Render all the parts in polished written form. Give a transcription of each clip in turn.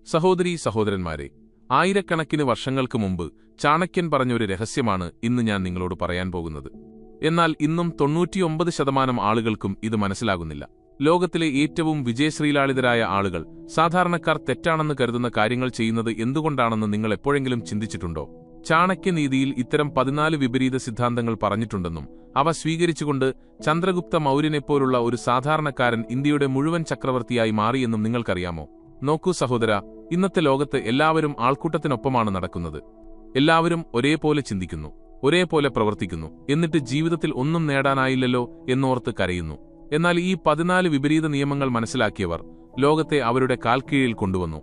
സഹോദരീ സഹോദരന്മാരെ, ആയിരക്കണക്കിന് വർഷങ്ങൾക്ക് മുമ്പ് ചാണക്യൻ പറഞ്ഞൊരു രഹസ്യമാണ് ഇന്ന് ഞാൻ നിങ്ങളോട് പറയാൻ പോകുന്നത്. എന്നാൽ ഇന്നും 99% ആളുകൾക്കും ഇത് മനസ്സിലാകുന്നില്ല. ലോകത്തിലെ ഏറ്റവും വിജയശ്രീലാളിതരായ ആളുകൾ സാധാരണക്കാർ തെറ്റാണെന്ന് കരുതുന്ന കാര്യങ്ങൾ ചെയ്യുന്നത് എന്തുകൊണ്ടാണെന്ന് നിങ്ങൾ എപ്പോഴെങ്കിലും ചിന്തിച്ചിട്ടുണ്ടോ? ചാണക്യനീതിയിൽ ഇത്തരം 14 വിപരീത സിദ്ധാന്തങ്ങൾ പറഞ്ഞിട്ടുണ്ടെന്നും അവ സ്വീകരിച്ചുകൊണ്ട് ചന്ദ്രഗുപ്ത മൗര്യനെപ്പോലുള്ള ഒരു സാധാരണക്കാരൻ ഇന്ത്യയുടെ മുഴുവൻ ചക്രവർത്തിയായി മാറിയെന്നും നിങ്ങൾക്കറിയാമോ? നോക്കൂ സഹോദര, ഇന്നത്തെ ലോകത്ത് എല്ലാവരും ആൾക്കൂട്ടത്തിനൊപ്പമാണ് നടക്കുന്നത്. എല്ലാവരും ഒരേപോലെ ചിന്തിക്കുന്നു, ഒരേപോലെ പ്രവർത്തിക്കുന്നു, എന്നിട്ട് ജീവിതത്തിൽ ഒന്നും നേടാനായില്ലല്ലോ എന്നോർത്ത് കരയുന്നു. എന്നാൽ ഈ 14 വിപരീത നിയമങ്ങൾ മനസ്സിലാക്കിയവർ ലോകത്തെ അവരുടെ കാൽക്കീഴിൽ കൊണ്ടുവന്നു.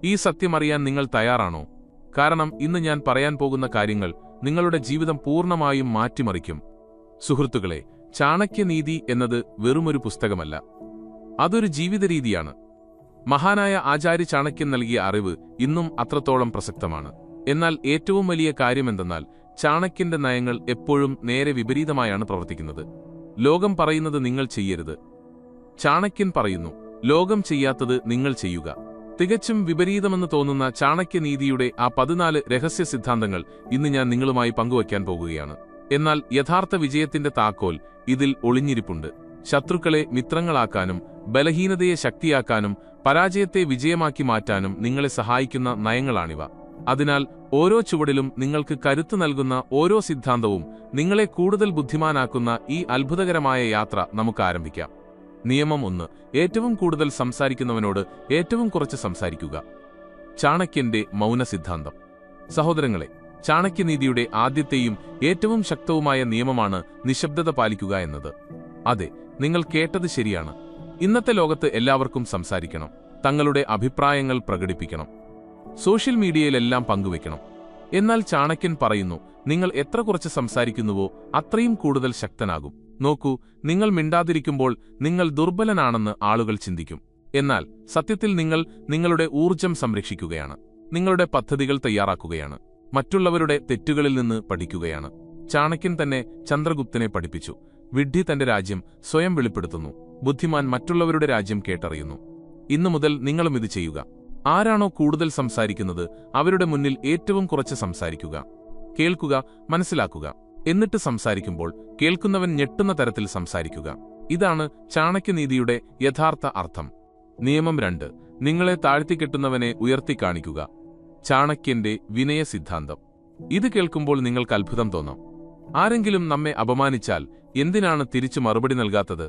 ഈ സത്യമറിയാൻ നിങ്ങൾ തയ്യാറാണോ? കാരണം ഇന്ന് ഞാൻ പറയാൻ പോകുന്ന കാര്യങ്ങൾ നിങ്ങളുടെ ജീവിതം പൂർണ്ണമായും മാറ്റിമറിക്കും. സുഹൃത്തുക്കളെ, ചാണക്യനീതി എന്നത് വെറുമൊരു പുസ്തകമല്ല, അതൊരു ജീവിതരീതിയാണ്. മഹാനായ ആചാര്യ ചാണക്യൻ നൽകിയ അറിവ് ഇന്നും അത്രത്തോളം പ്രസക്തമാണ്. എന്നാൽ ഏറ്റവും വലിയ കാര്യമെന്തെന്നാൽ ചാണക്യന്റെ നയങ്ങൾ എപ്പോഴും നേരെ വിപരീതമായാണ് പ്രവർത്തിക്കുന്നത്. ലോകം പറയുന്നത് നിങ്ങൾ ചെയ്യരുത്, ചാണക്യൻ പറയുന്നു ലോകം ചെയ്യാത്തത് നിങ്ങൾ ചെയ്യുക. തികച്ചും വിപരീതമെന്ന് തോന്നുന്ന ചാണക്യനീതിയുടെ ആ 14 രഹസ്യ സിദ്ധാന്തങ്ങൾ ഇന്ന് ഞാൻ നിങ്ങളുമായി പങ്കുവയ്ക്കാൻ പോകുകയാണ്. എന്നാൽ യഥാർത്ഥ വിജയത്തിന്റെ താക്കോൽ ഇതിൽ ഒളിഞ്ഞിരിപ്പുണ്ട്. ശത്രുക്കളെ മിത്രങ്ങളാക്കാനും ബലഹീനതയെ ശക്തിയാക്കാനും പരാജയത്തെ വിജയമാക്കി മാറ്റാനും നിങ്ങളെ സഹായിക്കുന്ന നയങ്ങളാണിവ. അതിനാൽ ഓരോ ചുവടിലും നിങ്ങൾക്ക് കരുത്തു നൽകുന്ന ഓരോ സിദ്ധാന്തവും നിങ്ങളെ കൂടുതൽ ബുദ്ധിമാനാക്കുന്ന ഈ അത്ഭുതകരമായ യാത്ര നമുക്ക് ആരംഭിക്കാം. നിയമം 1. ഏറ്റവും കൂടുതൽ സംസാരിക്കുന്നവനോട് ഏറ്റവും കുറച്ച് സംസാരിക്കുക. ചാണക്യന്റെ മൗന സിദ്ധാന്തം. സഹോദരങ്ങളെ, ചാണക്യനീതിയുടെ ആദ്യത്തെയും ഏറ്റവും ശക്തവുമായ നിയമമാണ് നിശബ്ദത പാലിക്കുക എന്നത്. അതെ, നിങ്ങൾ കേട്ടത് ശരിയാണ്. ഇന്നത്തെ ലോകത്ത് എല്ലാവർക്കും സംസാരിക്കണം, തങ്ങളുടെ അഭിപ്രായങ്ങൾ പ്രകടിപ്പിക്കണം, സോഷ്യൽ മീഡിയയിലെല്ലാം പങ്കുവെക്കണം. എന്നാൽ ചാണക്യൻ പറയുന്നു, നിങ്ങൾ എത്ര കുറച്ച് സംസാരിക്കുന്നുവോ അത്രയും കൂടുതൽ ശക്തനാകും. നോക്കൂ, നിങ്ങൾ മിണ്ടാതിരിക്കുമ്പോൾ നിങ്ങൾ ദുർബലനാണെന്ന് ആളുകൾ ചിന്തിക്കും. എന്നാൽ സത്യത്തിൽ നിങ്ങൾ നിങ്ങളുടെ ഊർജം സംരക്ഷിക്കുകയാണ്, നിങ്ങളുടെ പദ്ധതികൾ തയ്യാറാക്കുകയാണ്, മറ്റുള്ളവരുടെ തെറ്റുകളിൽ നിന്ന് പഠിക്കുകയാണ്. ചാണക്യൻ തന്നെ ചന്ദ്രഗുപ്തനെ പഠിപ്പിച്ചു. വിഡ്ഢി തന്റെ രാജ്യം സ്വയം വെളിപ്പെടുത്തുന്നു, ബുദ്ധിമാൻ മറ്റുള്ളവരുടെ രാജ്യം കേട്ടറിയുന്നു. ഇന്നു മുതൽ നിങ്ങളും ഇത് ചെയ്യുക. ആരാണോ കൂടുതൽ സംസാരിക്കുന്നത് അവരുടെ മുന്നിൽ ഏറ്റവും കുറച്ച് സംസാരിക്കുക. കേൾക്കുക, മനസ്സിലാക്കുക, എന്നിട്ട് സംസാരിക്കുമ്പോൾ കേൾക്കുന്നവൻ ഞെട്ടുന്ന തരത്തിൽ സംസാരിക്കുക. ഇതാണ് ചാണക്യനീതിയുടെ യഥാർത്ഥ അർത്ഥം. നിയമം 2. നിങ്ങളെ താഴ്ത്തിക്കെട്ടുന്നവനെ ഉയർത്തിക്കാണിക്കുക. ചാണക്യന്റെ വിനയ സിദ്ധാന്തം. ഇത് കേൾക്കുമ്പോൾ നിങ്ങൾക്ക് അത്ഭുതം തോന്നാം. ആരെങ്കിലും നമ്മെ അപമാനിച്ചാൽ എന്തിനാണ് തിരിച്ചു മറുപടി നൽകാത്തത്?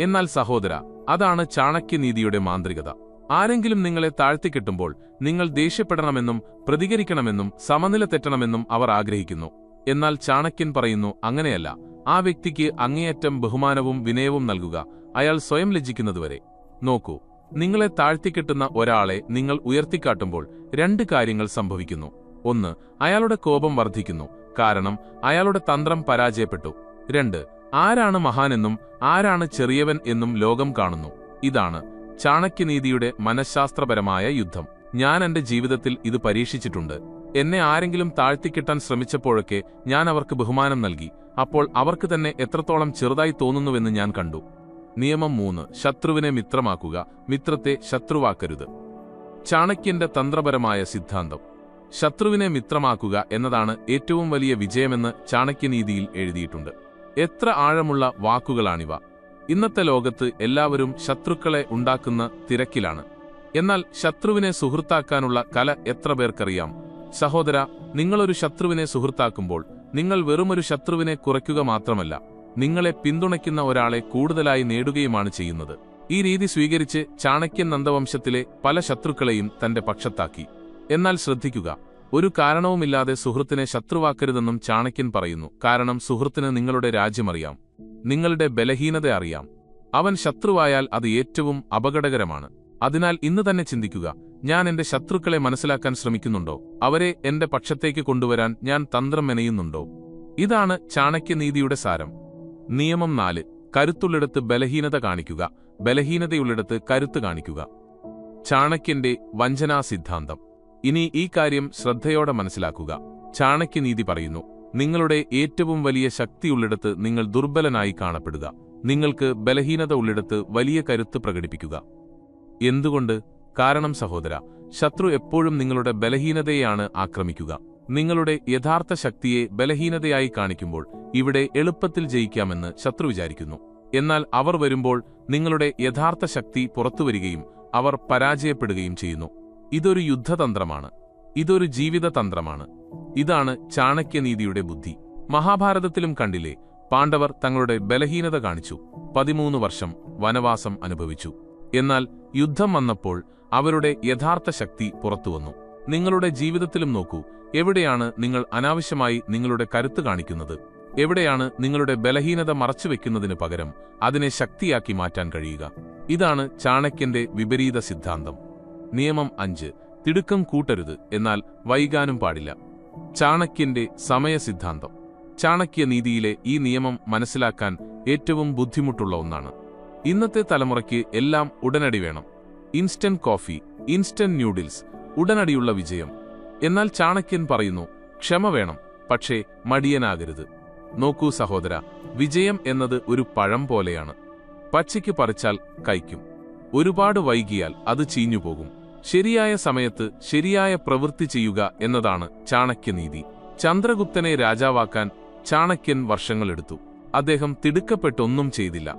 എന്നാൽ സഹോദര, അതാണ് ചാണക്യനീതിയുടെ മാന്ത്രികത. ആരെങ്കിലും നിങ്ങളെ താഴ്ത്തിക്കെട്ടുമ്പോൾ നിങ്ങൾ ദേഷ്യപ്പെടണമെന്നും പ്രതികരിക്കണമെന്നും സമനില തെറ്റണമെന്നും അവർ ആഗ്രഹിക്കുന്നു. എന്നാൽ ചാണക്യൻ പറയുന്നു, അങ്ങനെയല്ല. ആ വ്യക്തിക്ക് അങ്ങേയറ്റം ബഹുമാനവും വിനയവും നൽകുക, അയാൾ സ്വയം ലജ്ജിക്കുന്നതുവരെ. നോക്കൂ, നിങ്ങളെ താഴ്ത്തിക്കെട്ടുന്ന ഒരാളെ നിങ്ങൾ ഉയർത്തിക്കാട്ടുമ്പോൾ 2 കാര്യങ്ങൾ സംഭവിക്കുന്നു. 1. അയാളുടെ കോപം വർദ്ധിക്കുന്നു, കാരണം അയാളുടെ തന്ത്രം പരാജയപ്പെട്ടു. 2. ആരാണ് മഹാനെന്നും ആരാണ് ചെറിയവൻ എന്നും ലോകം കാണുന്നു. ഇതാണ് ചാണക്യനീതിയുടെ മനഃശാസ്ത്രപരമായ യുദ്ധം. ഞാൻ എന്റെ ജീവിതത്തിൽ ഇത് പരീക്ഷിച്ചിട്ടുണ്ട്. എന്നെ ആരെങ്കിലും താഴ്ത്തിക്കെട്ടാൻ ശ്രമിച്ചപ്പോഴൊക്കെ ഞാൻ അവർക്ക് ബഹുമാനം നൽകി. അപ്പോൾ അവർക്ക് തന്നെ എത്രത്തോളം ചെറുതായി തോന്നുന്നുവെന്ന് ഞാൻ കണ്ടു. നിയമം 3. ശത്രുവിനെ മിത്രമാക്കുക, മിത്രത്തെ ശത്രുവാക്കരുത്. ചാണക്യന്റെ തന്ത്രപരമായ സിദ്ധാന്തം. ശത്രുവിനെ മിത്രമാക്കുക എന്നതാണ് ഏറ്റവും വലിയ വിജയമെന്ന് ചാണക്യനീതിയിൽ എഴുതിയിട്ടുണ്ട്. എത്ര ആഴമുള്ള വാക്കുകളാണിവ! ഇന്നത്തെ ലോകത്ത് എല്ലാവരും ശത്രുക്കളെ ഉണ്ടാക്കുന്ന തിരക്കിലാണ്. എന്നാൽ ശത്രുവിനെ സുഹൃത്താക്കാനുള്ള കല എത്ര പേർക്കറിയാം? സഹോദര, നിങ്ങളൊരു ശത്രുവിനെ സുഹൃത്താക്കുമ്പോൾ നിങ്ങൾ വെറുമൊരു ശത്രുവിനെ കുറയ്ക്കുക മാത്രമല്ല, നിങ്ങളെ പിന്തുണയ്ക്കുന്ന ഒരാളെ കൂടുതലായി നേടുകയുമാണ് ചെയ്യുന്നത്. ഈ രീതി സ്വീകരിച്ച് ചാണക്യൻ നന്ദവംശത്തിലെ പല ശത്രുക്കളെയും തന്റെ പക്ഷത്താക്കി. എന്നാൽ ശ്രദ്ധിക്കുക, ഒരു കാരണവുമില്ലാതെ സുഹൃത്തിനെ ശത്രുവാക്കരുതെന്നും ചാണക്യൻ പറയുന്നു. കാരണം സുഹൃത്തിന് നിങ്ങളുടെ രാജ്യമറിയാം, നിങ്ങളുടെ ബലഹീനത അറിയാം. അവൻ ശത്രുവായാൽ അത് ഏറ്റവും അപകടകരമാണ്. അതിനാൽ ഇന്ന് തന്നെ ചിന്തിക്കുക, ഞാൻ എന്റെ ശത്രുക്കളെ മനസ്സിലാക്കാൻ ശ്രമിക്കുന്നുണ്ടോ? അവരെ എന്റെ പക്ഷത്തേക്ക് കൊണ്ടുവരാൻ ഞാൻ തന്ത്രം മെനയുന്നുണ്ടോ? ഇതാണ് ചാണക്യനീതിയുടെ സാരം. നിയമം 4. കരുത്തുള്ളിടത്ത് ബലഹീനത കാണിക്കുക, ബലഹീനതയുള്ളിടത്ത് കരുത്ത് കാണിക്കുക. ചാണക്യന്റെ വഞ്ചനാ സിദ്ധാന്തം. ഇനി ഈ കാര്യം ശ്രദ്ധയോടെ മനസ്സിലാക്കുക. ചാണക്യനീതി പറയുന്നു, നിങ്ങളുടെ ഏറ്റവും വലിയ ശക്തിയുള്ളിടത്ത് നിങ്ങൾ ദുർബലനായി കാണപ്പെടുക, നിങ്ങൾക്ക് ബലഹീനത ഉള്ളിടത്ത് വലിയ കരുത്ത് പ്രകടിപ്പിക്കുക. എന്തുകൊണ്ട്? കാരണം സഹോദര, ശത്രു എപ്പോഴും നിങ്ങളുടെ ബലഹീനതയെയാണ് ആക്രമിക്കുക. നിങ്ങളുടെ യഥാർത്ഥ ശക്തിയെ ബലഹീനതയായി കാണിക്കുമ്പോൾ ഇവിടെ എളുപ്പത്തിൽ ജയിക്കാമെന്ന് ശത്രു വിചാരിക്കുന്നു. എന്നാൽ അവർ വരുമ്പോൾ നിങ്ങളുടെ യഥാർത്ഥ ശക്തി പുറത്തുവരികയും അവർ പരാജയപ്പെടുകയും ചെയ്യുന്നു. ഇതൊരു യുദ്ധതന്ത്രമാണ്. ഇതൊരു ജീവിതതന്ത്രമാണ്. ഇതാണ് ചാണക്യനീതിയുടെ ബുദ്ധി. മഹാഭാരതത്തിലും കണ്ടില്ലേ, പാണ്ഡവർ തങ്ങളുടെ ബലഹീനത കാണിച്ചു 13 വർഷം വനവാസം അനുഭവിച്ചു. എന്നാൽ യുദ്ധം വന്നപ്പോൾ അവരുടെ യഥാർത്ഥ ശക്തി പുറത്തുവന്നു. നിങ്ങളുടെ ജീവിതത്തിലും നോക്കൂ, എവിടെയാണ് നിങ്ങൾ അനാവശ്യമായി നിങ്ങളുടെ കരുത്ത് കാണിക്കുന്നത്? എവിടെയാണ് നിങ്ങളുടെ ബലഹീനത മറച്ചുവെക്കുന്നതിന് പകരം അതിനെ ശക്തിയാക്കി മാറ്റാൻ കഴിയുക? ഇതാണ് ചാണക്യന്റെ വിപരീത സിദ്ധാന്തം. നിയമം 5. തിടുക്കം കൂട്ടരുത്, എന്നാൽ വൈകാനും പാടില്ല. ചാണക്യന്റെ സമയസിദ്ധാന്തം. ചാണക്യനീതിയിലെ ഈ നിയമം മനസ്സിലാക്കാൻ ഏറ്റവും ബുദ്ധിമുട്ടുള്ള ഒന്നാണ്. ഇന്നത്തെ തലമുറയ്ക്ക് എല്ലാം ഉടനടി വേണം. ഇൻസ്റ്റന്റ് കോഫി, ഇൻസ്റ്റന്റ് ന്യൂഡിൽസ്, ഉടനടിയുള്ള വിജയം. എന്നാൽ ചാണക്യൻ പറയുന്നു, ക്ഷമ വേണം, പക്ഷേ മടിയനാകരുത്. നോക്കൂ സഹോദര, വിജയം എന്നത് ഒരു പഴം പോലെയാണ്. പച്ചയ്ക്ക് പറിച്ചാൽ കയ്ക്കും. ഒരുപാട് വൈകിയാൽ അത് ചീഞ്ഞുപോകും. ശരിയായ സമയത്ത് ശരിയായ പ്രവൃത്തി ചെയ്യുക എന്നതാണ് ചാണക്യനീതി. ചന്ദ്രഗുപ്തനെ രാജാവാക്കാൻ ചാണക്യൻ വർഷങ്ങളെടുത്തു. അദ്ദേഹം തിടുക്കപ്പെട്ടൊന്നും ചെയ്തില്ല.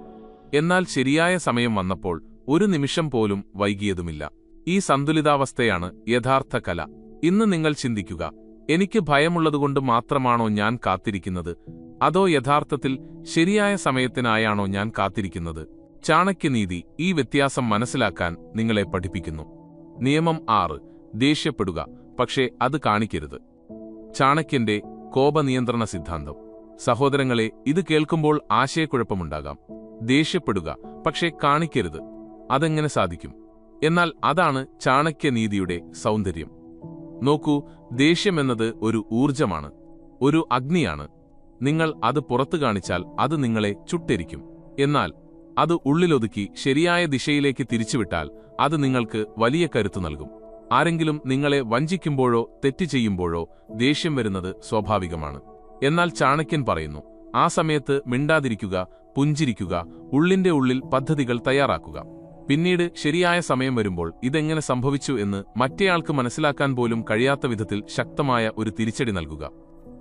എന്നാൽ ശരിയായ സമയം വന്നപ്പോൾ ഒരു നിമിഷം പോലും വൈകിയതുമില്ല. ഈ സന്തുലിതാവസ്ഥയാണ് യഥാർത്ഥ കല. ഇന്ന് നിങ്ങൾ ചിന്തിക്കുക, എനിക്ക് ഭയമുള്ളതുകൊണ്ട് മാത്രമാണോ ഞാൻ കാത്തിരിക്കുന്നത്, അതോ യഥാർത്ഥത്തിൽ ശരിയായ സമയത്തിനായാണോ ഞാൻ കാത്തിരിക്കുന്നത്? ചാണക്യനീതി ഈ വ്യത്യാസം മനസ്സിലാക്കാൻ നിങ്ങളെ പഠിപ്പിക്കുന്നു. നിയമം 6. ദേഷ്യപ്പെടുക, പക്ഷേ അത് കാണിക്കരുത്. ചാണക്യന്റെ കോപനിയന്ത്രണ സിദ്ധാന്തം. സഹോദരങ്ങളെ, ഇത് കേൾക്കുമ്പോൾ ആശയക്കുഴപ്പമുണ്ടാകാം. ദേഷ്യപ്പെടുക, പക്ഷേ കാണിക്കരുത്. അതെങ്ങനെ സാധിക്കും? എന്നാൽ അതാണ് ചാണക്യനീതിയുടെ സൗന്ദര്യം. നോക്കൂ, ദേഷ്യമെന്നത് ഒരു ഊർജമാണ്, ഒരു അഗ്നിയാണ്. നിങ്ങൾ അത് പുറത്തു കാണിച്ചാൽ അത് നിങ്ങളെ ചുട്ടെരിക്കും. എന്നാൽ അത് ഉള്ളിലൊതുക്കി ശരിയായ ദിശയിലേക്ക് തിരിച്ചുവിട്ടാൽ അത് നിങ്ങൾക്ക് വലിയ കരുത്തു നൽകും. ആരെങ്കിലും നിങ്ങളെ വഞ്ചിക്കുമ്പോഴോ തെറ്റ് ചെയ്യുമ്പോഴോ ദേഷ്യം വരുന്നത് സ്വാഭാവികമാണ്. എന്നാൽ ചാണക്യൻ പറയുന്നു, ആ സമയത്ത് മിണ്ടാതിരിക്കുക, പുഞ്ചിരിക്കുക, ഉള്ളിന്റെ ഉള്ളിൽ പദ്ധതികൾ തയ്യാറാക്കുക. പിന്നീട് ശരിയായ സമയം വരുമ്പോൾ ഇതെങ്ങനെ സംഭവിച്ചു എന്ന് മറ്റേയാൾക്ക് മനസ്സിലാക്കാൻ പോലും കഴിയാത്ത വിധത്തിൽ ശക്തമായ ഒരു തിരിച്ചടി നൽകുക.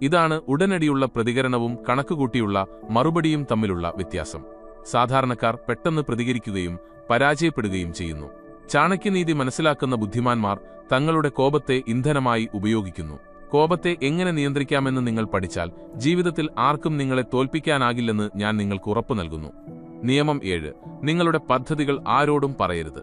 ഇതാണ് ഉടനടിയുള്ള പ്രതികരണവും കണക്കുകൂട്ടിയുള്ള മറുപടിയും തമ്മിലുള്ള വ്യത്യാസം. സാധാരണക്കാർ പെട്ടെന്ന് പ്രതികരിക്കുകയും പരാജയപ്പെടുകയും ചെയ്യുന്നു. ചാണക്യനീതി മനസ്സിലാക്കുന്ന ബുദ്ധിമാന്മാർ തങ്ങളുടെ കോപത്തെ ഇന്ധനമായി ഉപയോഗിക്കുന്നു. കോപത്തെ എങ്ങനെ നിയന്ത്രിക്കാമെന്ന് നിങ്ങൾ പഠിച്ചാൽ ജീവിതത്തിൽ ആർക്കും നിങ്ങളെ തോൽപ്പിക്കാനാകില്ലെന്ന് ഞാൻ നിങ്ങൾക്ക് ഉറപ്പു നൽകുന്നു. നിയമം 7. നിങ്ങളുടെ പദ്ധതികൾ ആരോടും പറയരുത്.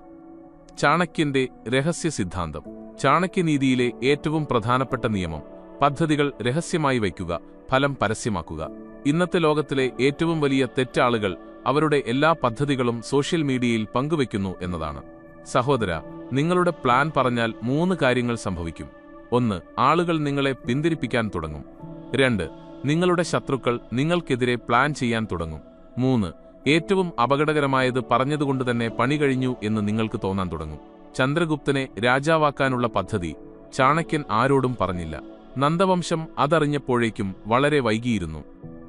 ചാണക്യന്റെ രഹസ്യ സിദ്ധാന്തം. ചാണക്യനീതിയിലെ ഏറ്റവും പ്രധാനപ്പെട്ട നിയമം പദ്ധതികൾ രഹസ്യമായി വയ്ക്കുക, ഫലം പരസ്യമാക്കുക. ഇന്നത്തെ ലോകത്തിലെ ഏറ്റവും വലിയ തെറ്റാളുകൾ അവരുടെ എല്ലാ പദ്ധതികളും സോഷ്യൽ മീഡിയയിൽ പങ്കുവയ്ക്കുന്നു എന്നതാണ്. സഹോദര, നിങ്ങളുടെ പ്ലാൻ പറഞ്ഞാൽ 3 കാര്യങ്ങൾ സംഭവിക്കും. 1. ആളുകൾ നിങ്ങളെ പിന്തിരിപ്പിക്കാൻ തുടങ്ങും. 2. നിങ്ങളുടെ ശത്രുക്കൾ നിങ്ങൾക്കെതിരെ പ്ലാൻ ചെയ്യാൻ തുടങ്ങും. 3. ഏറ്റവും അപകടകരമായത് പറഞ്ഞതുകൊണ്ടുതന്നെ പണി കഴിഞ്ഞു എന്ന് നിങ്ങൾക്ക് തോന്നാൻ തുടങ്ങും. ചന്ദ്രഗുപ്തനെ രാജാവാക്കാനുള്ള പദ്ധതി ചാണക്യൻ ആരോടും പറഞ്ഞില്ല. നന്ദവംശം അതറിഞ്ഞപ്പോഴേക്കും വളരെ വൈകിയിരുന്നു.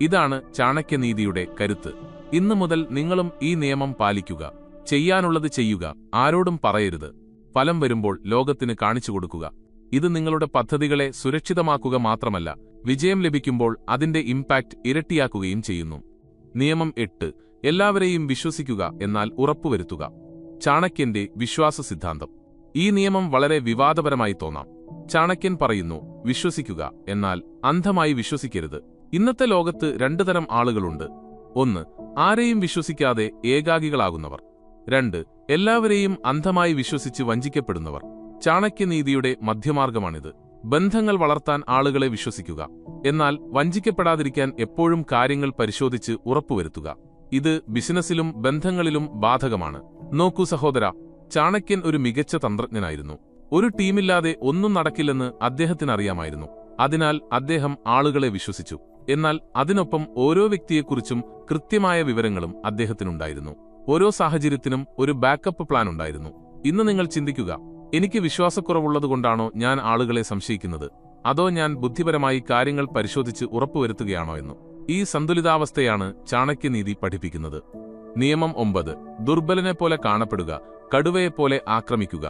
ഇതാണ് ചാണക്യനീതിയുടെ കരുത്ത്. ഇന്നു മുതൽ നിങ്ങളും ഈ നിയമം പാലിക്കുക. ചെയ്യാനുള്ളത് ചെയ്യുക, ആരോടും പറയരുത്. ഫലം വരുമ്പോൾ ലോകത്തിന് കാണിച്ചു കൊടുക്കുക. ഇത് നിങ്ങളുടെ പദ്ധതികളെ സുരക്ഷിതമാക്കുക മാത്രമല്ല, വിജയം ലഭിക്കുമ്പോൾ അതിന്റെ ഇംപാക്റ്റ് ഇരട്ടിയാക്കുകയും ചെയ്യുന്നു. നിയമം 8. എല്ലാവരെയും വിശ്വസിക്കുക, എന്നാൽ ഉറപ്പുവരുത്തുക. ചാണക്യന്റെ വിശ്വാസ സിദ്ധാന്തം. ഈ നിയമം വളരെ വിവാദപരമായി തോന്നാം. ചാണക്യൻ പറയുന്നു, വിശ്വസിക്കുക, എന്നാൽ അന്ധമായി വിശ്വസിക്കരുത്. ഇന്നത്തെ ലോകത്ത് 2 തരം ആളുകളുണ്ട്. 1. ആരെയും വിശ്വസിക്കാതെ ഏകാകികളാകുന്നവർ. 2. എല്ലാവരെയും അന്ധമായി വിശ്വസിച്ച് വഞ്ചിക്കപ്പെടുന്നവർ. ചാണക്യനീതിയുടെ മധ്യമാർഗമാണിത്. ബന്ധങ്ങൾ വളർത്താൻ ആളുകളെ വിശ്വസിക്കുക, എന്നാൽ വഞ്ചിക്കപ്പെടാതിരിക്കാൻ എപ്പോഴും കാര്യങ്ങൾ പരിശോധിച്ച് ഉറപ്പുവരുത്തുക. ഇത് ബിസിനസ്സിലും ബന്ധങ്ങളിലും ബാധകമാണ്. നോക്കൂ സഹോദര, ചാണക്യൻ ഒരു മികച്ച തന്ത്രജ്ഞനായിരുന്നു. ഒരു ടീമില്ലാതെ ഒന്നും നടക്കില്ലെന്ന് അദ്ദേഹത്തിനറിയാമായിരുന്നു. അതിനാൽ അദ്ദേഹം ആളുകളെ വിശ്വസിച്ചു. എന്നാൽ അതിനൊപ്പം ഓരോ വ്യക്തിയെക്കുറിച്ചും കൃത്യമായ വിവരങ്ങളും അദ്ദേഹത്തിനുണ്ടായിരുന്നു. ഓരോ സാഹചര്യത്തിനും ഒരു ബാക്കപ്പ് പ്ലാൻ ഉണ്ടായിരുന്നു. ഇന്ന് നിങ്ങൾ ചിന്തിക്കുക, എനിക്ക് വിശ്വാസക്കുറവുള്ളതുകൊണ്ടാണോ ഞാൻ ആളുകളെ സംശയിക്കുന്നത്, അതോ ഞാൻ ബുദ്ധിപരമായി കാര്യങ്ങൾ പരിശോധിച്ച് ഉറപ്പുവരുത്തുകയാണോ എന്ന്? ഈ സന്തുലിതാവസ്ഥയാണ് ചാണക്യനീതി പഠിപ്പിക്കുന്നത്. നിയമം 9. ദുർബലനെപ്പോലെ കാണപ്പെടുക, കടുവയെപ്പോലെ ആക്രമിക്കുക.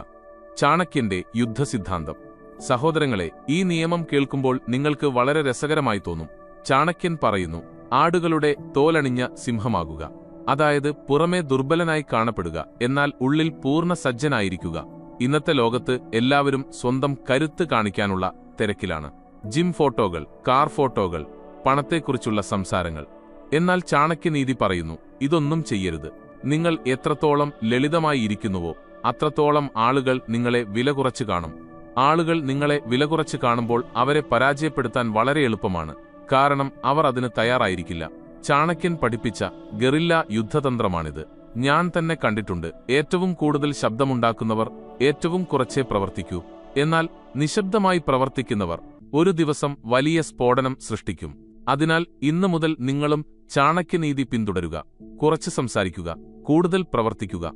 ചാണക്യന്റെ യുദ്ധസിദ്ധാന്തം. സഹോദരങ്ങളെ, ഈ നിയമം കേൾക്കുമ്പോൾ നിങ്ങൾക്ക് വളരെ രസകരമായി തോന്നും. ചാണക്യൻ പറയുന്നു, ആടുകളുടെ തോലണിഞ്ഞ സിംഹമാകുക. അതായത് പുറമേ ദുർബലനായി കാണപ്പെടുക, എന്നാൽ ഉള്ളിൽ പൂർണ്ണ സജ്ജനായിരിക്കുക. ഇന്നത്തെ ലോകത്ത് എല്ലാവരും സ്വന്തം കരുത്ത് കാണിക്കാനുള്ള തിരക്കിലാണ്. ജിം ഫോട്ടോകൾ, കാർ ഫോട്ടോകൾ, പണത്തെക്കുറിച്ചുള്ള സംസാരങ്ങൾ. എന്നാൽ ചാണക്യനീതി പറയുന്നു, ഇതൊന്നും ചെയ്യരുത്. നിങ്ങൾ എത്രത്തോളം ലളിതമായി ഇരിക്കുന്നുവോ അത്രത്തോളം ആളുകൾ നിങ്ങളെ വില കുറച്ച് കാണും. ആളുകൾ നിങ്ങളെ വില കുറച്ച് കാണുമ്പോൾ അവരെ പരാജയപ്പെടുത്താൻ വളരെ എളുപ്പമാണ്. കാരണം അവർ അതിന് തയ്യാറായിരിക്കില്ല. ചാണക്യൻ പഠിപ്പിച്ച ഗറില്ല യുദ്ധതന്ത്രമാണിത്. ഞാൻ തന്നെ കണ്ടിട്ടുണ്ട്. ഏറ്റവും കൂടുതൽ ശബ്ദമുണ്ടാക്കുന്നവർ ഏറ്റവും കുറച്ചേ പ്രവർത്തിക്കൂ. എന്നാൽ നിശബ്ദമായി പ്രവർത്തിക്കുന്നവർ ഒരു ദിവസം വലിയ സ്ഫോടനം സൃഷ്ടിക്കും. അതിനാൽ ഇന്നു മുതൽ നിങ്ങളും ചാണക്യനീതി പിന്തുടരുക. കുറച്ച് സംസാരിക്കുക, കൂടുതൽ പ്രവർത്തിക്കുക.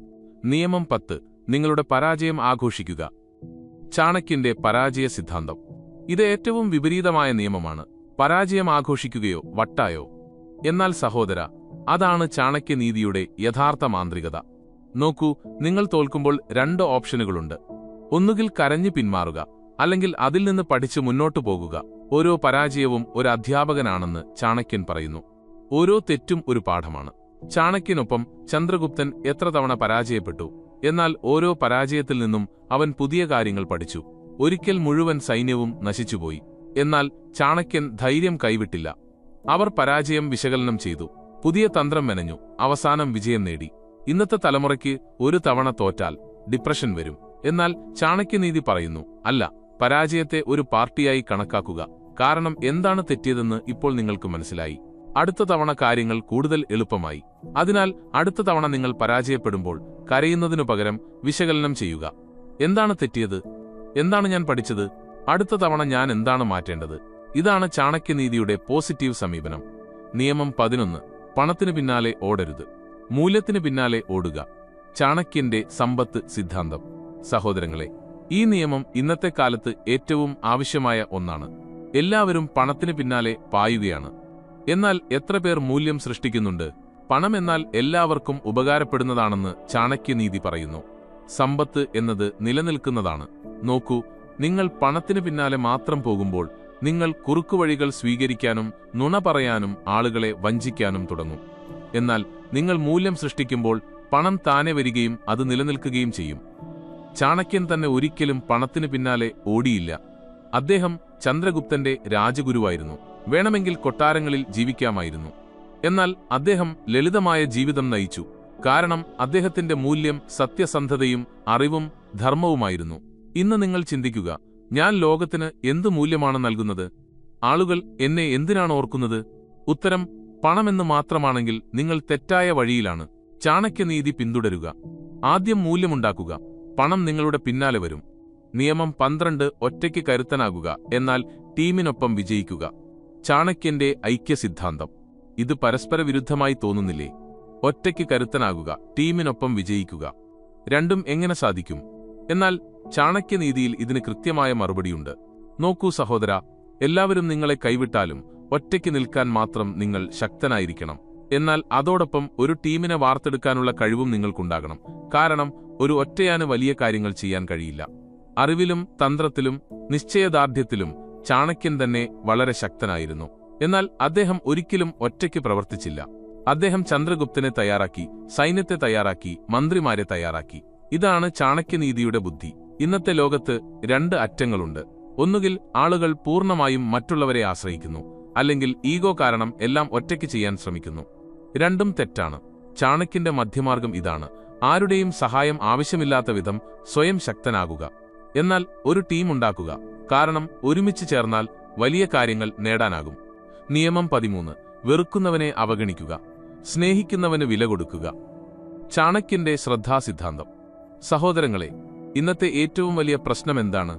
നിയമം 10. നിങ്ങളുടെ പരാജയം ആഘോഷിക്കുക. ചാണക്യന്റെ പരാജയ സിദ്ധാന്തം. ഇത് ഏറ്റവും വിപരീതമായ നിയമമാണ്. പരാജയം ആഘോഷിക്കുകയോ വട്ടായോ. എന്നാൽ സഹോദര, അതാണ് ചാണക്യനീതിയുടെ യഥാർത്ഥ മാന്ത്രികത. നോക്കൂ, നിങ്ങൾ തോൽക്കുമ്പോൾ 2 ഓപ്ഷനുകളുണ്ട്. ഒന്നുകിൽ കരഞ്ഞു പിന്മാറുക, അല്ലെങ്കിൽ അതിൽ നിന്ന് പഠിച്ച് മുന്നോട്ടു പോകുക. ഓരോ പരാജയവും ഒരു അധ്യാപകനാണെന്ന് ചാണക്യൻ പറയുന്നു. ഓരോ തെറ്റും ഒരു പാഠമാണ്. ചാണക്യനൊപ്പം ചന്ദ്രഗുപ്തൻ എത്ര തവണ പരാജയപ്പെട്ടു. എന്നാൽ ഓരോ പരാജയത്തിൽ നിന്നും അവൻ പുതിയ കാര്യങ്ങൾ പഠിച്ചു. ഒരിക്കൽ മുഴുവൻ സൈന്യവും നശിച്ചുപോയി. എന്നാൽ ചാണക്യൻ ധൈര്യം കൈവിട്ടില്ല. അവർ പരാജയം വിശകലനം ചെയ്തു, പുതിയ തന്ത്രം മെനഞ്ഞു, അവസാനം വിജയം നേടി. ഇന്നത്തെ തലമുറയ്ക്ക് ഒരു തവണ തോറ്റാൽ ഡിപ്രഷൻ വരും. എന്നാൽ ചാണക്യനീതി പറയുന്നു, അല്ല, പരാജയത്തെ ഒരു പാർട്ടിയായി കണക്കാക്കുക. കാരണം എന്താണ് തെറ്റിയതെന്ന് ഇപ്പോൾ നിങ്ങൾക്ക് മനസ്സിലായി. അടുത്ത തവണ കാര്യങ്ങൾ കൂടുതൽ എളുപ്പമായി. അതിനാൽ അടുത്ത തവണ നിങ്ങൾ പരാജയപ്പെടുമ്പോൾ കരയുന്നതിനു പകരം വിശകലനം ചെയ്യുക. എന്താണ് തെറ്റിയത്? എന്താണ് ഞാൻ പഠിച്ചത്? അടുത്ത തവണ ഞാൻ എന്താണ് മാറ്റേണ്ടത്? ഇതാണ് ചാണക്യനീതിയുടെ പോസിറ്റീവ് സമീപനം. നിയമം 11. പണത്തിനു പിന്നാലെ ഓടരുത്. മൂല്യത്തിനു പിന്നാലെ ഓടുക. ചാണക്യന്റെ സമ്പത്ത് സിദ്ധാന്തം. സഹോദരങ്ങളെ, ഈ നിയമം ഇന്നത്തെ കാലത്ത് ഏറ്റവും ആവശ്യമായ ഒന്നാണ്. എല്ലാവരും പണത്തിനു പിന്നാലെ പായുകയാണ്. എന്നാൽ എത്ര പേർ മൂല്യം സൃഷ്ടിക്കുന്നുണ്ട്? പണം എന്നാൽ എല്ലാവർക്കും ഉപകാരപ്പെടുന്നതാണെന്ന് ചാണക്യനീതി പറയുന്നു. സമ്പത്ത് എന്നത് നിലനിൽക്കുന്നതാണ്. നോക്കൂ, നിങ്ങൾ പണത്തിനു പിന്നാലെ മാത്രം പോകുമ്പോൾ നിങ്ങൾ കുറുക്കുവഴികൾ സ്വീകരിക്കാനും നുണ പറയാനും ആളുകളെ വഞ്ചിക്കാനും തുടങ്ങും. എന്നാൽ നിങ്ങൾ മൂല്യം സൃഷ്ടിക്കുമ്പോൾ പണം താനെ വരികയും അത് നിലനിൽക്കുകയും ചെയ്യും. ചാണക്യൻ തന്നെ ഒരിക്കലും പണത്തിനു പിന്നാലെ ഓടിയില്ല. അദ്ദേഹം ചന്ദ്രഗുപ്തന്റെ രാജഗുരുവായിരുന്നു. വേണമെങ്കിൽ കൊട്ടാരങ്ങളിൽ ജീവിക്കാമായിരുന്നു. എന്നാൽ അദ്ദേഹം ലളിതമായ ജീവിതം നയിച്ചു. കാരണം അദ്ദേഹത്തിന്റെ മൂല്യം സത്യസന്ധതയും അറിവും ധർമ്മവുമായിരുന്നു. ഇന്ന് നിങ്ങൾ ചിന്തിക്കുക, ഞാൻ ലോകത്തിന് എന്തു മൂല്യമാണ് നൽകുന്നത്? ആളുകൾ എന്നെ എന്തിനാണ് ഓർക്കുന്നത്? ഉത്തരം പണമെന്ന് മാത്രമാണെങ്കിൽ നിങ്ങൾ തെറ്റായ വഴിയിലാണ്. ചാണക്യനീതി പിന്തുടരുക. ആദ്യം മൂല്യമുണ്ടാക്കുക, പണം നിങ്ങളുടെ പിന്നാലെ വരും. നിയമം 12. ഒറ്റയ്ക്ക് കരുത്തനാകുക, എന്നാൽ ടീമിനൊപ്പം വിജയിക്കുക. ചാണക്യന്റെ ഐക്യസിദ്ധാന്തം. ഇത് പരസ്പര വിരുദ്ധമായി തോന്നുന്നില്ലേ? ഒറ്റയ്ക്ക് കരുത്തനാകുക, ടീമിനൊപ്പം വിജയിക്കുക. രണ്ടും എങ്ങനെ സാധിക്കും? എന്നാൽ ചാണക്യനീതിയിൽ ഇതിന് കൃത്യമായ മറുപടിയുണ്ട്. നോക്കൂ സഹോദര, എല്ലാവരും നിങ്ങളെ കൈവിട്ടാലും ഒറ്റയ്ക്ക് നിൽക്കാൻ മാത്രം നിങ്ങൾ ശക്തനായിരിക്കണം. എന്നാൽ അതോടൊപ്പം ഒരു ടീമിനെ വാർത്തെടുക്കാനുള്ള കഴിവും നിങ്ങൾക്കുണ്ടാകണം. കാരണം ഒരു ഒറ്റയാന് വലിയ കാര്യങ്ങൾ ചെയ്യാൻ കഴിയില്ല. അറിവിലും തന്ത്രത്തിലും നിശ്ചയദാർഢ്യത്തിലും ചാണക്യൻ തന്നെ വളരെ ശക്തനായിരുന്നു. എന്നാൽ അദ്ദേഹം ഒരിക്കലും ഒറ്റയ്ക്ക് പ്രവർത്തിച്ചില്ല. അദ്ദേഹം ചന്ദ്രഗുപ്തനെ തയ്യാറാക്കി, സൈന്യത്തെ തയ്യാറാക്കി, മന്ത്രിമാരെ തയ്യാറാക്കി. ഇതാണ് ചാണക്യനീതിയുടെ ബുദ്ധി. ഇന്നത്തെ ലോകത്ത് 2 അറ്റങ്ങളുണ്ട്. ഒന്നുകിൽ ആളുകൾ പൂർണ്ണമായും മറ്റുള്ളവരെ ആശ്രയിക്കുന്നു, അല്ലെങ്കിൽ ഈഗോ കാരണം എല്ലാം ഒറ്റയ്ക്ക് ചെയ്യാൻ ശ്രമിക്കുന്നു. രണ്ടും തെറ്റാണ്. ചാണക്യന്റെ മധ്യമാർഗം ഇതാണ്: ആരുടെയും സഹായം ആവശ്യമില്ലാത്ത വിധം സ്വയം ശക്തനാകുക. എന്നാൽ ഒരു ടീം ഉണ്ടാക്കുക, കാരണം ഒരുമിച്ച് ചേർന്നാൽ വലിയ കാര്യങ്ങൾ നേടാനാകും. നിയമം 13. വെറുക്കുന്നവനെ അവഗണിക്കുക, സ്നേഹിക്കുന്നവന് വില കൊടുക്കുക. ചാണക്യന്റെ ശ്രദ്ധാസിദ്ധാന്തം. സഹോദരങ്ങളെ, ഇന്നത്തെ ഏറ്റവും വലിയ പ്രശ്നമെന്താണ്?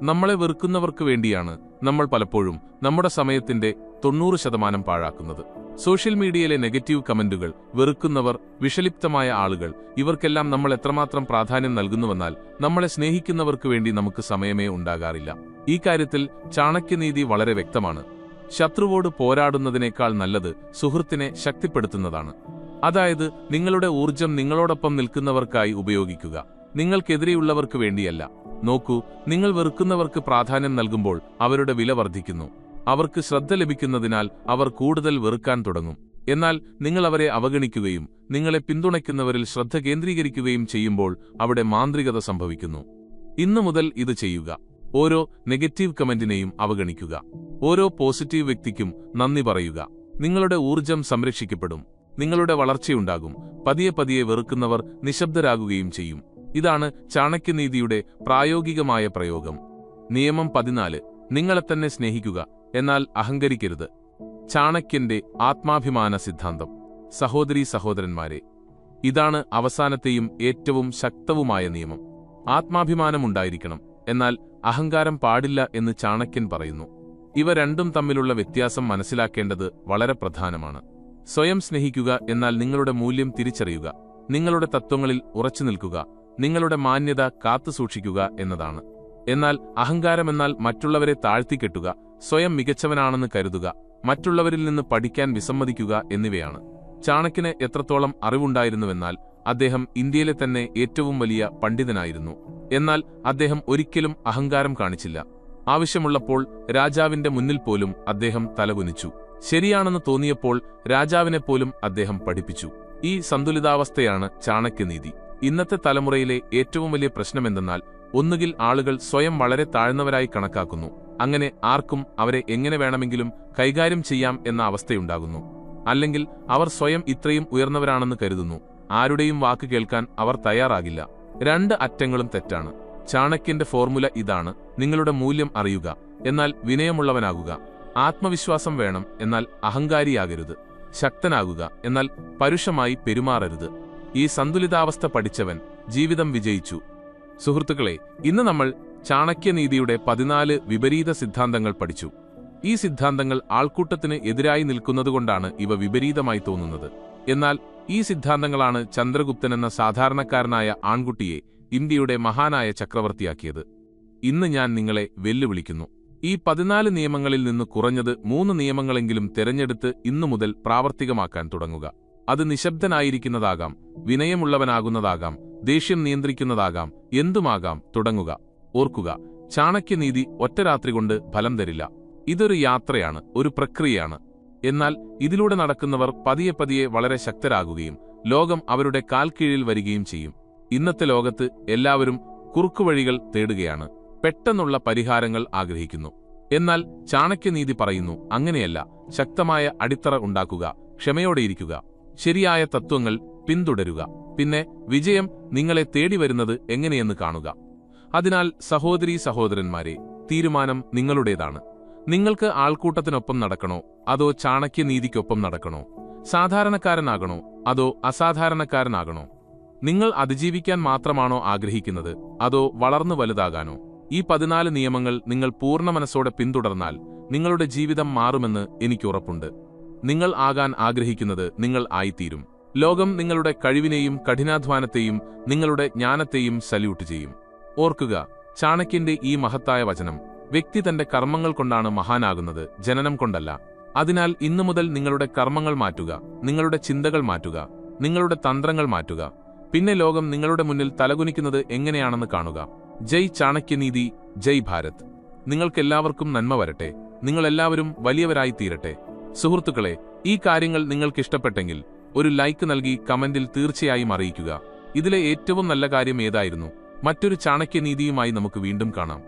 നമ്മളെ വെറുക്കുന്നവർക്ക് വേണ്ടിയാണ് നമ്മൾ പലപ്പോഴും നമ്മുടെ സമയത്തിന്റെ 90% പാഴാക്കുന്നത്. സോഷ്യൽ മീഡിയയിലെ നെഗറ്റീവ് കമന്റുകൾ, വെറുക്കുന്നവർ, വിഷലിപ്തമായ ആളുകൾ, ഇവർക്കെല്ലാം നമ്മൾ എത്രമാത്രം പ്രാധാന്യം നൽകുന്നുവെന്നാൽ നമ്മളെ സ്നേഹിക്കുന്നവർക്ക് വേണ്ടി നമുക്ക് സമയമേ ഉണ്ടാകാറില്ല. ഈ കാര്യത്തിൽ ചാണക്യനീതി വളരെ വ്യക്തമാണ്. ശത്രുവോട് പോരാടുന്നതിനേക്കാൾ നല്ലത് സുഹൃത്തിനെ ശക്തിപ്പെടുത്തുന്നതാണ്. അതായത് നിങ്ങളുടെ ഊർജം നിങ്ങളോടൊപ്പം നിൽക്കുന്നവർക്കായി ഉപയോഗിക്കുക, നിങ്ങൾക്കെതിരെയുള്ളവർക്ക് വേണ്ടിയല്ല. നോക്കൂ, നിങ്ങൾ വെറുക്കുന്നവർക്ക് പ്രാധാന്യം നൽകുമ്പോൾ അവരുടെ വില വർദ്ധിക്കുന്നു. അവർക്ക് ശ്രദ്ധ ലഭിക്കുന്നതിനാൽ അവർ കൂടുതൽ വെറുക്കാൻ തുടങ്ങും. എന്നാൽ നിങ്ങൾ അവരെ അവഗണിക്കുകയും നിങ്ങളെ പിന്തുണയ്ക്കുന്നവരിൽ ശ്രദ്ധ കേന്ദ്രീകരിക്കുകയും ചെയ്യുമ്പോൾ അവിടെ മാന്ത്രികത സംഭവിക്കുന്നു. ഇന്നു മുതൽ ഇത് ചെയ്യുക. ഓരോ നെഗറ്റീവ് കമന്റിനെയും അവഗണിക്കുക. ഓരോ പോസിറ്റീവ് വ്യക്തിക്കും നന്ദി പറയുക. നിങ്ങളുടെ ഊർജം സംരക്ഷിക്കപ്പെടും. നിങ്ങളുടെ വളർച്ചയുണ്ടാകും. പതിയെ പതിയെ വെറുക്കുന്നവർ നിശബ്ദരാകുകയും ചെയ്യും. ഇതാണ് ചാണക്യനീതിയുടെ പ്രായോഗികമായ പ്രയോഗം. നിയമം 14. നിങ്ങളെത്തന്നെ സ്നേഹിക്കുക, എന്നാൽ അഹങ്കരിക്കരുത്. ചാണക്യന്റെ ആത്മാഭിമാന സിദ്ധാന്തം. സഹോദരീ സഹോദരന്മാരെ, ഇതാണ് അവസാനത്തെയും ഏറ്റവും ശക്തവുമായ നിയമം. ആത്മാഭിമാനമുണ്ടായിരിക്കണം, എന്നാൽ അഹങ്കാരം പാടില്ല എന്ന് ചാണക്യൻ പറയുന്നു. ഇവ രണ്ടും തമ്മിലുള്ള വ്യത്യാസം മനസ്സിലാക്കേണ്ടത് വളരെ പ്രധാനമാണ്. സ്വയം സ്നേഹിക്കുക എന്നാൽ നിങ്ങളുടെ മൂല്യം തിരിച്ചറിയുക, നിങ്ങളുടെ തത്വങ്ങളിൽ ഉറച്ചുനിൽക്കുക, നിങ്ങളുടെ മാന്യത കാത്തുസൂക്ഷിക്കുക എന്നതാണ്. എന്നാൽ അഹങ്കാരമെന്നാൽ മറ്റുള്ളവരെ താഴ്ത്തിക്കെട്ടുക, സ്വയം മികച്ചവനാണെന്ന് കരുതുക, മറ്റുള്ളവരിൽ നിന്ന് പഠിക്കാൻ വിസമ്മതിക്കുക എന്നിവയാണ്. ചാണക്യന് എത്രത്തോളം അറിവുണ്ടായിരുന്നുവെന്നാൽ അദ്ദേഹം ഇന്ത്യയിലെ തന്നെ ഏറ്റവും വലിയ പണ്ഡിതനായിരുന്നു. എന്നാൽ അദ്ദേഹം ഒരിക്കലും അഹങ്കാരം കാണിച്ചില്ല. ആവശ്യമുള്ളപ്പോൾ രാജാവിന്റെ മുന്നിൽ പോലും അദ്ദേഹം തലകുനിച്ചു. ശരിയാണെന്ന് തോന്നിയപ്പോൾ രാജാവിനെപ്പോലും അദ്ദേഹം പഠിപ്പിച്ചു. ഈ സന്തുലിതാവസ്ഥയാണ് ചാണക്യനീതി. ഇന്നത്തെ തലമുറയിലെ ഏറ്റവും വലിയ പ്രശ്നമെന്തെന്നാൽ, ഒന്നുകിൽ ആളുകൾ സ്വയം വളരെ താഴ്ന്നവരായി കണക്കാക്കുന്നു, അങ്ങനെ ആർക്കും അവരെ എങ്ങനെ വേണമെങ്കിലും കൈകാര്യം ചെയ്യാം എന്ന അവസ്ഥയുണ്ടാകുന്നു. അല്ലെങ്കിൽ അവർ സ്വയം ഇത്രയും ഉയർന്നവരാണെന്ന് കരുതുന്നു, ആരുടെയും വാക്ക് കേൾക്കാൻ അവർ തയ്യാറാകില്ല. രണ്ട് അറ്റങ്ങളും തെറ്റാണ്. ചാണക്യന്റെ ഫോർമുല ഇതാണ്: നിങ്ങളുടെ മൂല്യം അറിയുക, എന്നാൽ വിനയമുള്ളവനാകുക. ആത്മവിശ്വാസം വേണം, എന്നാൽ അഹങ്കാരിയാകരുത്. ശക്തനാകുക, എന്നാൽ പരുഷമായി പെരുമാറരുത്. ഈ സന്തുലിതാവസ്ഥ പഠിച്ചവൻ ജീവിതം വിജയിച്ചു. സുഹൃത്തുക്കളെ, ഇന്ന് നമ്മൾ ചാണക്യനീതിയുടെ 14 വിപരീത സിദ്ധാന്തങ്ങൾ പഠിച്ചു. ഈ സിദ്ധാന്തങ്ങൾ ആൾക്കൂട്ടത്തിന് എതിരായി നിൽക്കുന്നതുകൊണ്ടാണ് ഇവ വിപരീതമായി തോന്നുന്നത്. എന്നാൽ ഈ സിദ്ധാന്തങ്ങളാണ് ചന്ദ്രഗുപ്തൻ എന്ന സാധാരണക്കാരനായ ആൺകുട്ടിയെ ഇന്ത്യയുടെ മഹാനായ ചക്രവർത്തിയാക്കിയത്. ഇന്ന് ഞാൻ നിങ്ങളെ വെല്ലുവിളിക്കുന്നു. ഈ 14 നിയമങ്ങളിൽ നിന്ന് കുറഞ്ഞത് 3 നിയമങ്ങളെങ്കിലും തിരഞ്ഞെടുത്ത് ഇന്നു മുതൽ പ്രാവർത്തികമാക്കാൻ തുടങ്ങുക. അത് നിശബ്ദനായിരിക്കുന്നതാകാം, വിനയമുള്ളവനാകുന്നതാകാം, ദേഷ്യം നിയന്ത്രിക്കുന്നതാകാം, എന്തുമാകാം. തുടങ്ങുക. ഓർക്കുക, ചാണക്യനീതി ഒറ്റ രാത്രി കൊണ്ട് ഫലം തരില്ല. ഇതൊരു യാത്രയാണ്, ഒരു പ്രക്രിയയാണ്. എന്നാൽ ഇതിലൂടെ നടക്കുന്നവർ പതിയെ പതിയെ വളരെ ശക്തരാകുകയും ലോകം അവരുടെ കാൽക്കീഴിൽ വരികയും ചെയ്യും. ഇന്നത്തെ ലോകത്ത് എല്ലാവരും കുറുക്കുവഴികൾ തേടുകയാണ്, പെട്ടെന്നുള്ള പരിഹാരങ്ങൾ ആഗ്രഹിക്കുന്നു. എന്നാൽ ചാണക്യനീതി പറയുന്നു, അങ്ങനെയല്ല. ശക്തമായ അടിത്തറ ഉണ്ടാക്കുക, ക്ഷമയോടെയിരിക്കുക, ശരിയായ തത്വങ്ങൾ പിന്തുടരുക. പിന്നെ വിജയം നിങ്ങളെ തേടിവരുന്നത് എങ്ങനെയെന്ന് കാണുക. അതിനാൽ സഹോദരീ സഹോദരന്മാരെ, തീരുമാനം നിങ്ങളുടേതാണ്. നിങ്ങൾക്ക് ആൾക്കൂട്ടത്തിനൊപ്പം നടക്കണോ, അതോ ചാണക്യനീതിക്കൊപ്പം നടക്കണോ? സാധാരണക്കാരനാകണോ, അതോ അസാധാരണക്കാരനാകണോ? നിങ്ങൾ അതിജീവിക്കാൻ മാത്രമാണോ ആഗ്രഹിക്കുന്നത്, അതോ വളർന്നു വലുതാകാനോ? ഈ 14 നിയമങ്ങൾ നിങ്ങൾ പൂർണ്ണ മനസ്സോടെ പിന്തുടർന്നാൽ നിങ്ങളുടെ ജീവിതം മാറുമെന്ന് എനിക്കുറപ്പുണ്ട്. നിങ്ങൾ ആകാൻ ആഗ്രഹിക്കുന്നത് നിങ്ങൾ ആയിത്തീരും. ലോകം നിങ്ങളുടെ കഴിവിനെയും കഠിനാധ്വാനത്തെയും നിങ്ങളുടെ ജ്ഞാനത്തെയും സല്യൂട്ട് ചെയ്യും. ഓർക്കുക, ചാണക്യന്റെ ഈ മഹത്തായ വചനം: വ്യക്തി തന്റെ കർമ്മങ്ങൾ കൊണ്ടാണ് മഹാനാകുന്നത്, ജനനം കൊണ്ടല്ല. അതിനാൽ ഇന്നു മുതൽ നിങ്ങളുടെ കർമ്മങ്ങൾ മാറ്റുക, നിങ്ങളുടെ ചിന്തകൾ മാറ്റുക, നിങ്ങളുടെ തന്ത്രങ്ങൾ മാറ്റുക. പിന്നെ ലോകം നിങ്ങളുടെ മുന്നിൽ തലകുനിക്കുന്നത് എങ്ങനെയാണെന്ന് കാണുക. ജയ് ചാണക്യനീതി, ജയ് ഭാരത്. നിങ്ങൾക്കെല്ലാവർക്കും നന്മ വരട്ടെ. നിങ്ങളെല്ലാവരും വലിയവരായി തീരട്ടെ. സുഹൃത്തുക്കളെ, ഈ കാര്യങ്ങൾ നിങ്ങൾക്കിഷ്ടപ്പെട്ടെങ്കിൽ ഒരു ലൈക്ക് നൽകി കമന്റിൽ തീർച്ചയായും അറിയിക്കുക. ഇതിലെ ഏറ്റവും നല്ല കാര്യം ഏതായിരുന്നു? മറ്റൊരു ചാണക്യനീതിയുമായി നമുക്ക് വീണ്ടും കാണാം.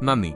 നന്ദി.